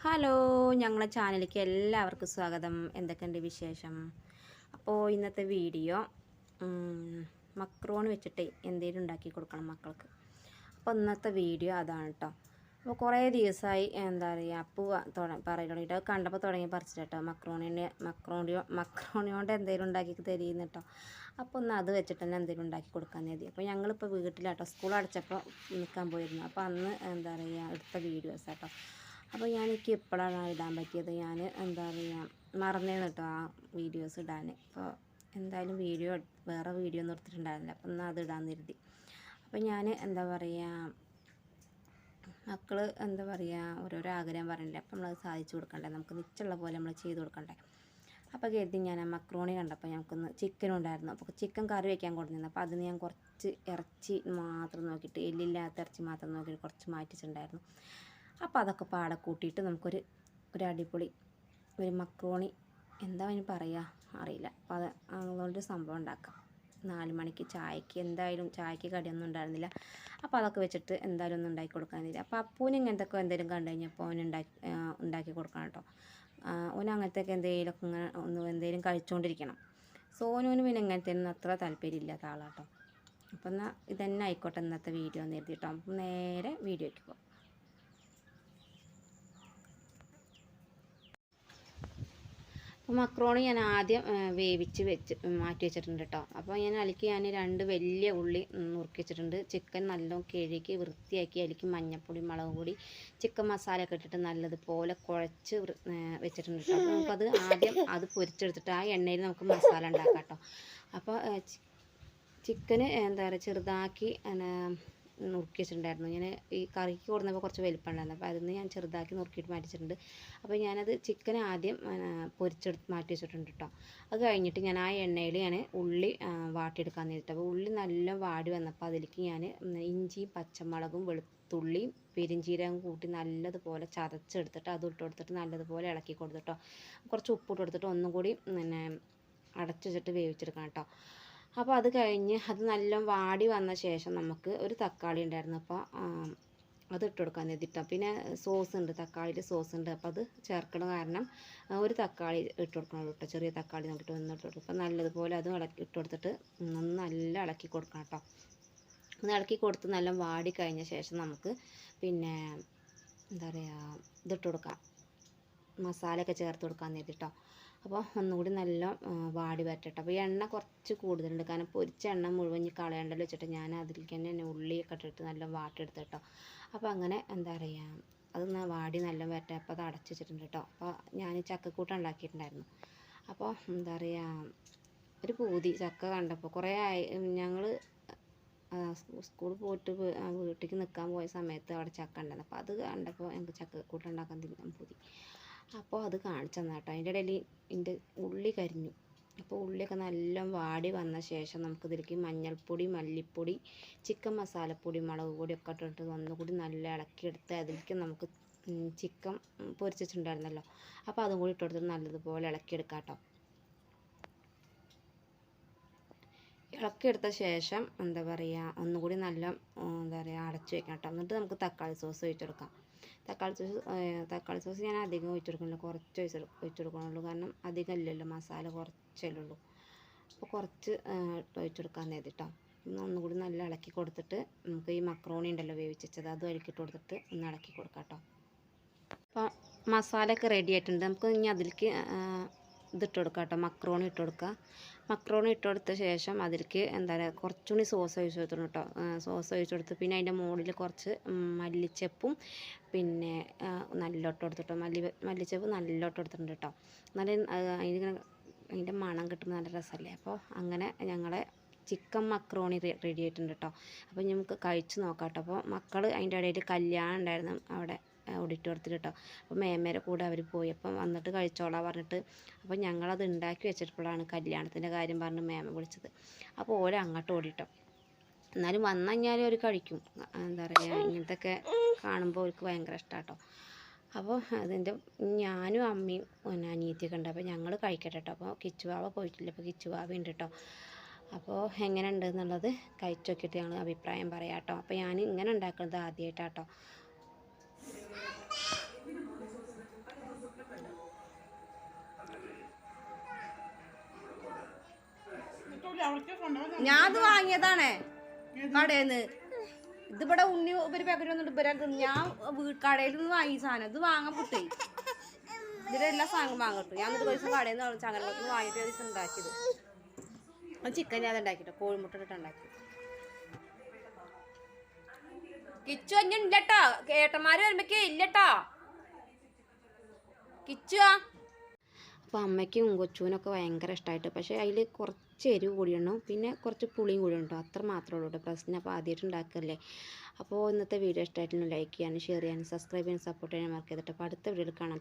Hello, ഞങ്ങളുടെ ചാനലിലേക്ക് എല്ലാവർക്കും സ്വാഗതം. എന്തൊക്കെയുണ്ട് വിശേഷം? അപ്പോൾ ഇന്നത്തെ വീഡിയോ മക്രോണി വെച്ചിട്ട് എന്തെങ്കിലും ഉണ്ടാക്കി കൊടുക്കണം മക്കൾക്ക്. അപ്പോൾ ഇന്നത്തെ വീഡിയോ അതാണ് കേട്ടോ. അപ്പോൾ കുറേ ദിവസമായി എന്താ പറയുക അപ്പു പറയൽ തുടങ്ങിയിട്ട് അത് കണ്ടപ്പോൾ തുടങ്ങി പറിച്ചിട്ട് കേട്ടോ മക്രോണി കൊണ്ട് എന്തെങ്കിലും ഉണ്ടാക്കി തരുന്നു കേട്ടോ. അപ്പോൾ ഒന്ന് അത് വെച്ചിട്ട് തന്നെ എന്തെങ്കിലും ഉണ്ടാക്കി കൊടുക്കാൻ മതി. അപ്പോൾ ഞങ്ങളിപ്പോൾ വീട്ടിലാട്ടോ, സ്കൂൾ അടച്ചപ്പോൾ നിൽക്കാൻ പോയിരുന്നു. അപ്പോൾ അന്ന് എന്താ പറയുക എടുത്ത വീഡിയോസ് കേട്ടോ. അപ്പോൾ എനിക്ക് എപ്പോഴാണ് ഇടാൻ പറ്റിയത്, ഞാൻ എന്താ പറയുക മറന്നേന്ന് കേട്ടോ ആ വീഡിയോസ് ഇടാൻ. അപ്പോൾ എന്തായാലും വേറെ വീഡിയോ ഒന്നും എടുത്തിട്ടുണ്ടായിരുന്നില്ല. അപ്പോൾ എന്നാൽ അത് ഇടാൻ കരുതി. അപ്പോൾ ഞാൻ എന്താ പറയുക മക്കൾ എന്താ പറയുക ഓരോരോ ആഗ്രഹം പറഞ്ഞില്ലേ, അപ്പോൾ നമ്മളത് സാധിച്ചു കൊടുക്കണ്ടേ, നമുക്ക് നിച്ചുള്ള പോലെ നമ്മൾ ചെയ്ത് കൊടുക്കണ്ടേ. അപ്പോൾ കരുതി ഞാൻ ആ മക്രോണി കണ്ടപ്പോൾ ഞങ്ങൾക്കൊന്ന് ചിക്കനും ഉണ്ടായിരുന്നു. അപ്പോൾ ചിക്കൻ കറി വയ്ക്കാൻ കൊണ്ടുവന്നു. അപ്പോൾ അതിന് ഞാൻ കുറച്ച് ഇറച്ചി മാത്രം നോക്കിയിട്ട്, എല്ലില്ലാത്ത ഇറച്ചി മാത്രം നോക്കിയിട്ട് കുറച്ച് മാറ്റിച്ചിട്ടുണ്ടായിരുന്നു. അപ്പോൾ അതൊക്കെ പാടെ കൂട്ടിയിട്ട് നമുക്കൊരു അടിപൊളി ഒരു മക്രോണി എന്താ അതിന് പറയുക അറിയില്ല. അപ്പോൾ അതുകൊണ്ട് സംഭവം ഉണ്ടാക്കാം. 4 മണിക്ക് ചായക്ക്, എന്തായാലും ചായക്ക് കടിയൊന്നും ഉണ്ടായിരുന്നില്ല. അപ്പോൾ അതൊക്കെ വെച്ചിട്ട് എന്തായാലും ഒന്നും ഉണ്ടാക്കി കൊടുക്കാനില്ല. അപ്പോൾ അപ്പൂന് ഇങ്ങനത്തെയൊക്കെ എന്തെങ്കിലും കണ്ടു കഴിഞ്ഞപ്പോൾ അവന് ഉണ്ടാക്കി കൊടുക്കണം കേട്ടോ. ഓന് അങ്ങനത്തെയൊക്കെ എന്തെങ്കിലുമൊക്കെ ഇങ്ങനെ എന്തെങ്കിലും കഴിച്ചുകൊണ്ടിരിക്കണം. സോനുവിന് പിന്നെ ഇങ്ങനത്തേനൊന്നും അത്ര താല്പര്യമില്ലാത്ത ആളാട്ടോ. അപ്പോൾ എന്നാൽ ഇതന്നെ ആയിക്കോട്ടെ ഇന്നത്തെ വീഡിയോ എന്ന് എഴുതിയിട്ടോ. അപ്പം നേരെ വീഡിയോയ്ക്ക് പോകും. അപ്പോൾ മക്രോണി ഞാൻ ആദ്യം വേവിച്ച് മാറ്റി വെച്ചിട്ടുണ്ട് കേട്ടോ. അപ്പോൾ ഞാൻ അതിലേക്ക് 2 വലിയ ഉള്ളി നുറുക്കി വെച്ചിട്ടുണ്ട്. ചിക്കൻ നല്ലോണം കഴുകി വൃത്തിയാക്കി അതിലേക്ക് മഞ്ഞൾപ്പൊടി, മുളക് പൊടി, ചിക്കൻ മസാലയൊക്കെ ഇട്ടിട്ട് നല്ലതുപോലെ കുഴച്ച് വെച്ചിട്ടുണ്ട് കേട്ടോ. അപ്പോൾ നമുക്കത് ആദ്യം പൊരിച്ചെടുത്തിട്ട് ആ എണ്ണയിൽ നമുക്ക് മസാല ഉണ്ടാക്കാം കേട്ടോ. അപ്പോൾ ചിക്കന് എന്താ പറയുക ചെറുതാക്കി നുറുക്കി വെച്ചിട്ടുണ്ടായിരുന്നു. ഞാൻ ഈ കറിക്ക് കൊടുന്നപ്പോൾ കുറച്ച് വലിപ്പമുണ്ടായിരുന്നു. അപ്പോൾ അതിൽ നിന്ന് ഞാൻ ചെറുതാക്കി നുറുക്കിയിട്ട് മാറ്റിച്ചിട്ടുണ്ട്. അപ്പോൾ ഞാനത് ചിക്കൻ ആദ്യം പൊരിച്ചെടുത്ത് മാറ്റി വെച്ചിട്ടുണ്ട് കേട്ടോ. അത് കഴിഞ്ഞിട്ട് ഞാൻ ആ എണ്ണയിൽ ഉള്ളി വാട്ടിയെടുക്കാൻ നേരിട്ട്. അപ്പോൾ ഉള്ളി നല്ല വാടി വന്നപ്പോൾ അതിലേക്ക് ഞാൻ ഇഞ്ചിയും പച്ചമുളകും വെളുത്തുള്ളിയും പെരിഞ്ചീരകം കൂട്ടി നല്ലതുപോലെ ചതച്ചെടുത്തിട്ട് അത് ഇട്ട് കൊടുത്തിട്ട് നല്ലതുപോലെ ഇളക്കി കൊടുത്തിട്ടോ. കുറച്ച് ഉപ്പിട്ട് കൊടുത്തിട്ട് ഒന്നും കൂടി അടച്ചു വെച്ചിട്ട് വേവിച്ചെടുക്കണം കേട്ടോ. അപ്പോൾ അത് കഴിഞ്ഞ് അത് നല്ല വാടി വന്ന ശേഷം നമുക്ക് ഒരു തക്കാളി ഉണ്ടായിരുന്നു. അപ്പോൾ അത് ഇട്ട് കൊടുക്കാൻ എഴുതിട്ടോ. പിന്നെ സോസ് ഉണ്ട്, തക്കാളിയുടെ സോസ് ഉണ്ട്. അപ്പോൾ അത് ചേർക്കണ കാരണം ഒരു തക്കാളി ഇട്ട് കൊടുക്കണുള്ളൂ കേട്ടോ. ചെറിയ തക്കാളി നോക്കിയിട്ട് ഇട്ട് കൊടുക്കും. അപ്പോൾ നല്ലതുപോലെ അതും ഇട്ട് കൊടുത്തിട്ട് നല്ല ഇളക്കി കൊടുക്കണം കേട്ടോ. ഒന്ന് ഇളക്കി കൊടുത്ത് നല്ല വാടി കഴിഞ്ഞ ശേഷം നമുക്ക് പിന്നെ എന്താ പറയുക ഇതിട്ട് കൊടുക്കാം, മസാലയൊക്കെ ചേർത്ത് കൊടുക്കാൻ നേരിട്ടോ. അപ്പോൾ ഒന്നുകൂടി നല്ല വാടി വരട്ടെ. അപ്പോൾ എണ്ണ കുറച്ച് കൂടുതലുണ്ട്, കാരണം പൊരിച്ച എണ്ണ മുഴുവൻ കളയണ്ടല്ലോ വെച്ചിട്ട് ഞാൻ അതിലേക്ക് തന്നെ ഉള്ളിയൊക്കെ ഇട്ടിട്ട് നല്ല വാട്ടിയെടുത്ത് കേട്ടോ. അപ്പോൾ അങ്ങനെ എന്താ പറയുക അത് വാടി നല്ല വരട്ടെ. അപ്പോൾ അത് അടച്ച് വെച്ചിട്ടുണ്ട് കേട്ടോ. അപ്പോൾ ഞാൻ ചക്കക്കൂട്ടം ഉണ്ടാക്കിയിട്ടുണ്ടായിരുന്നു. അപ്പോൾ എന്താ പറയുക ഒരു പൂതി ചക്ക കണ്ടപ്പോൾ കുറേ ആയി. ഞങ്ങൾ സ്കൂളിൽ പോയിട്ട് വീട്ടിലേക്ക് നിൽക്കാൻ പോയ സമയത്ത് അവിടെ ചക്ക ഉണ്ടായിരുന്നു. അപ്പോൾ അത് കണ്ടപ്പോൾ ഞങ്ങൾക്ക് ചക്കക്കൂട്ടം ഉണ്ടാക്കാൻ പൂതി. അപ്പോൾ അത് കാണിച്ചു തന്നു കേട്ടോ. അതിൻ്റെ ഇടയിൽ എൻ്റെ ഉള്ളി കരിഞ്ഞു. അപ്പോൾ ഉള്ളിയൊക്കെ നല്ല വാടി വന്ന ശേഷം നമുക്കിതിലേക്ക് മഞ്ഞൾപ്പൊടി, മല്ലിപ്പൊടി, ചിക്കൻ മസാലപ്പൊടി, മുളക് പൊടി ഒക്കെ ഇട്ടിട്ട് ഒന്നുകൂടി നല്ല ഇളക്കിയെടുത്ത് അതിലേക്ക് നമുക്ക് ചിക്കൻ പൊരിച്ചിട്ടുണ്ടായിരുന്നല്ലോ, അപ്പോൾ അതും കൂടി ഇട്ട് കൊടുത്തിട്ട് നല്ലതുപോലെ ഇളക്കിയെടുക്കാം കേട്ടോ. ഇളക്കിയെടുത്ത ശേഷം എന്താ പറയുക ഒന്നുകൂടി നല്ല എന്താ പറയുക അടച്ചു വെക്കണം കേട്ടോ. എന്നിട്ട് നമുക്ക് തക്കാളി സോസ് ഒഴിച്ചെടുക്കാം. തക്കാളി സോസ് ഞാൻ അധികം ഒഴിച്ചെടുക്കുന്നില്ല, കുറച്ച് ഒഴിച്ചെടുക്കണുള്ളൂ. കാരണം അധികം ഇല്ലല്ലോ, മസാല കുറച്ചല്ലേ ഉള്ളൂ. അപ്പോൾ കുറച്ച് ഒഴിച്ചെടുക്കാൻ നേരിട്ടോ. ഒന്നുകൂടി നല്ല ഇളക്കി കൊടുത്തിട്ട് നമുക്ക് ഈ മക്രോണി ഉണ്ടല്ലോ വേവിച്ചത് അതും ഇളക്കിയിട്ട് കൊടുത്തിട്ട് ഒന്ന് ഇളക്കി കൊടുക്കാം കേട്ടോ. അപ്പോൾ മസാലയൊക്കെ റെഡി ആയിട്ടുണ്ട്. നമുക്ക് ഇനി അതിലേക്ക് ഇതിട്ട് കൊടുക്കാം കേട്ടോ, മക്രോണി ഇട്ട് കൊടുക്കുക. മക്രോണി ഇട്ട് കൊടുത്ത ശേഷം അതിലേക്ക് എന്താ പറയുക കുറച്ചുകൂടി സോസ് ഒഴിച്ച് കൊടുത്തിട്ടുണ്ട് കേട്ടോ. സോസ് ഒഴിച്ച് കൊടുത്ത് പിന്നെ അതിൻ്റെ മുകളിൽ കുറച്ച് മല്ലിച്ചപ്പും പിന്നെ നല്ലോട്ട് കൊടുത്തിട്ടോ. മല്ലിച്ചപ്പ് നല്ലോട്ട് കൊടുത്തിട്ടുണ്ട് കേട്ടോ. നല്ല അതിൻ്റെ മണം കിട്ടുമ്പോൾ നല്ല രസമല്ലേ. അപ്പോൾ അങ്ങനെ ഞങ്ങളെ ചിക്കൻ മക്രോണി റെഡി ആയിട്ടുണ്ട് കേട്ടോ. അപ്പോൾ നമുക്ക് കഴിച്ച് നോക്കാം കേട്ടോ. അപ്പോൾ മക്കൾ അതിൻ്റെ ഇടയിൽ കല്യാണം ഉണ്ടായിരുന്നു അവിടെ ഓഡിറ്റോറിയത്തിൽ കേട്ടോ. അപ്പോൾ മേമേരെ കൂടെ അവർ പോയി. അപ്പം വന്നിട്ട് കഴിച്ചോളാം പറഞ്ഞിട്ട്, അപ്പോൾ ഞങ്ങളത് ഉണ്ടാക്കി വെച്ചിട്ടുള്ളതാണ് കല്യാണത്തിൻ്റെ കാര്യം പറഞ്ഞ് മേമ വിളിച്ചത്. അപ്പോൾ ഓരോ അങ്ങോട്ട് ഓടിട്ടോ. എന്നാലും വന്നു കഴിഞ്ഞാൽ അവർ കഴിക്കും. എന്താ പറയുക ഇങ്ങനത്തെയൊക്കെ കാണുമ്പോൾ അവർക്ക് ഭയങ്കര ഇഷ്ടമാണ് കേട്ടോ. അപ്പോൾ അതിൻ്റെ ഞാനും അമ്മയും അനിയത്തിയൊക്കെ ഉണ്ട്. അപ്പോൾ ഞങ്ങൾ കഴിക്കട്ടെ കേട്ടോ. അപ്പോൾ കിച്ചുവാവ പോയിട്ടില്ല, അപ്പോൾ കിച്ചുവാവ ഉണ്ട് കേട്ടോ. അപ്പോൾ എങ്ങനെ ഉണ്ട് എന്നുള്ളത് കഴിച്ച് നോക്കിയിട്ട് ഞങ്ങൾ അഭിപ്രായം പറയാം കേട്ടോ. അപ്പോൾ ഞാൻ ഇങ്ങനെ ഉണ്ടാക്കുന്നത് ആദ്യമായിട്ടാട്ടോ. ഞാൻ ഇത് വാങ്ങിയതാണേ കടയിന്ന്. ഇതിവിടെ ഉണ്ണി ഒരു പാക്കറ്റ് വന്നിട്ട് ഇവരെ ഞാൻ കടയിൽ നിന്ന് വാങ്ങിയ സാധനം ഇത് വാങ്ങാൻ കിട്ടേ. ഇതിലെല്ലാ സാധനവും വാങ്ങട്ടു. ഞാൻ എന്നിട്ട് ദിവസം കടയിൽ നിന്ന് ചങ്ങനത്ത് വാങ്ങിയിട്ട് ഒരു ദിവസം ഉണ്ടാക്കിയത്. അത് ചിക്കൻ ഞാൻ ഉണ്ടാക്കിട്ടോ, കോഴിമുട്ട ഇട്ട് ഉണ്ടാക്കി. കിച്ചു അഞ്ഞ ഇല്ലട്ടോ, ഏട്ടന്മാര് വരുമ്പോഴേക്കേ ഇല്ലട്ടോ കിച്ചു. അപ്പോൾ അമ്മയ്ക്കും കൊച്ചുവിനൊക്കെ ഭയങ്കര ഇഷ്ടമായിട്ട്. പക്ഷേ അതിൽ കുറച്ച് എരിവ് കൂടിയുണ്ടോ, പിന്നെ കുറച്ച് പുളിയും കൂടി ഉണ്ടോ, അത്ര മാത്രമേ ഉള്ളൂ കേട്ടോ പ്രശ്നം. അപ്പോൾ ആദ്യമായിട്ട് ഉണ്ടാക്കല്ലേ. അപ്പോൾ ഇന്നത്തെ വീഡിയോ ഇഷ്ടമായിട്ടുണ്ടെങ്കിൽ ലൈക്ക് ചെയ്യാനും ഷെയർ ചെയ്യാനും സബ്സ്ക്രൈബ് ചെയ്യാനും സപ്പോർട്ട് ചെയ്യാനും മറക്കരുത് കേട്ടോ. അപ്പോൾ അടുത്ത വീഡിയോയിൽ കാണാം.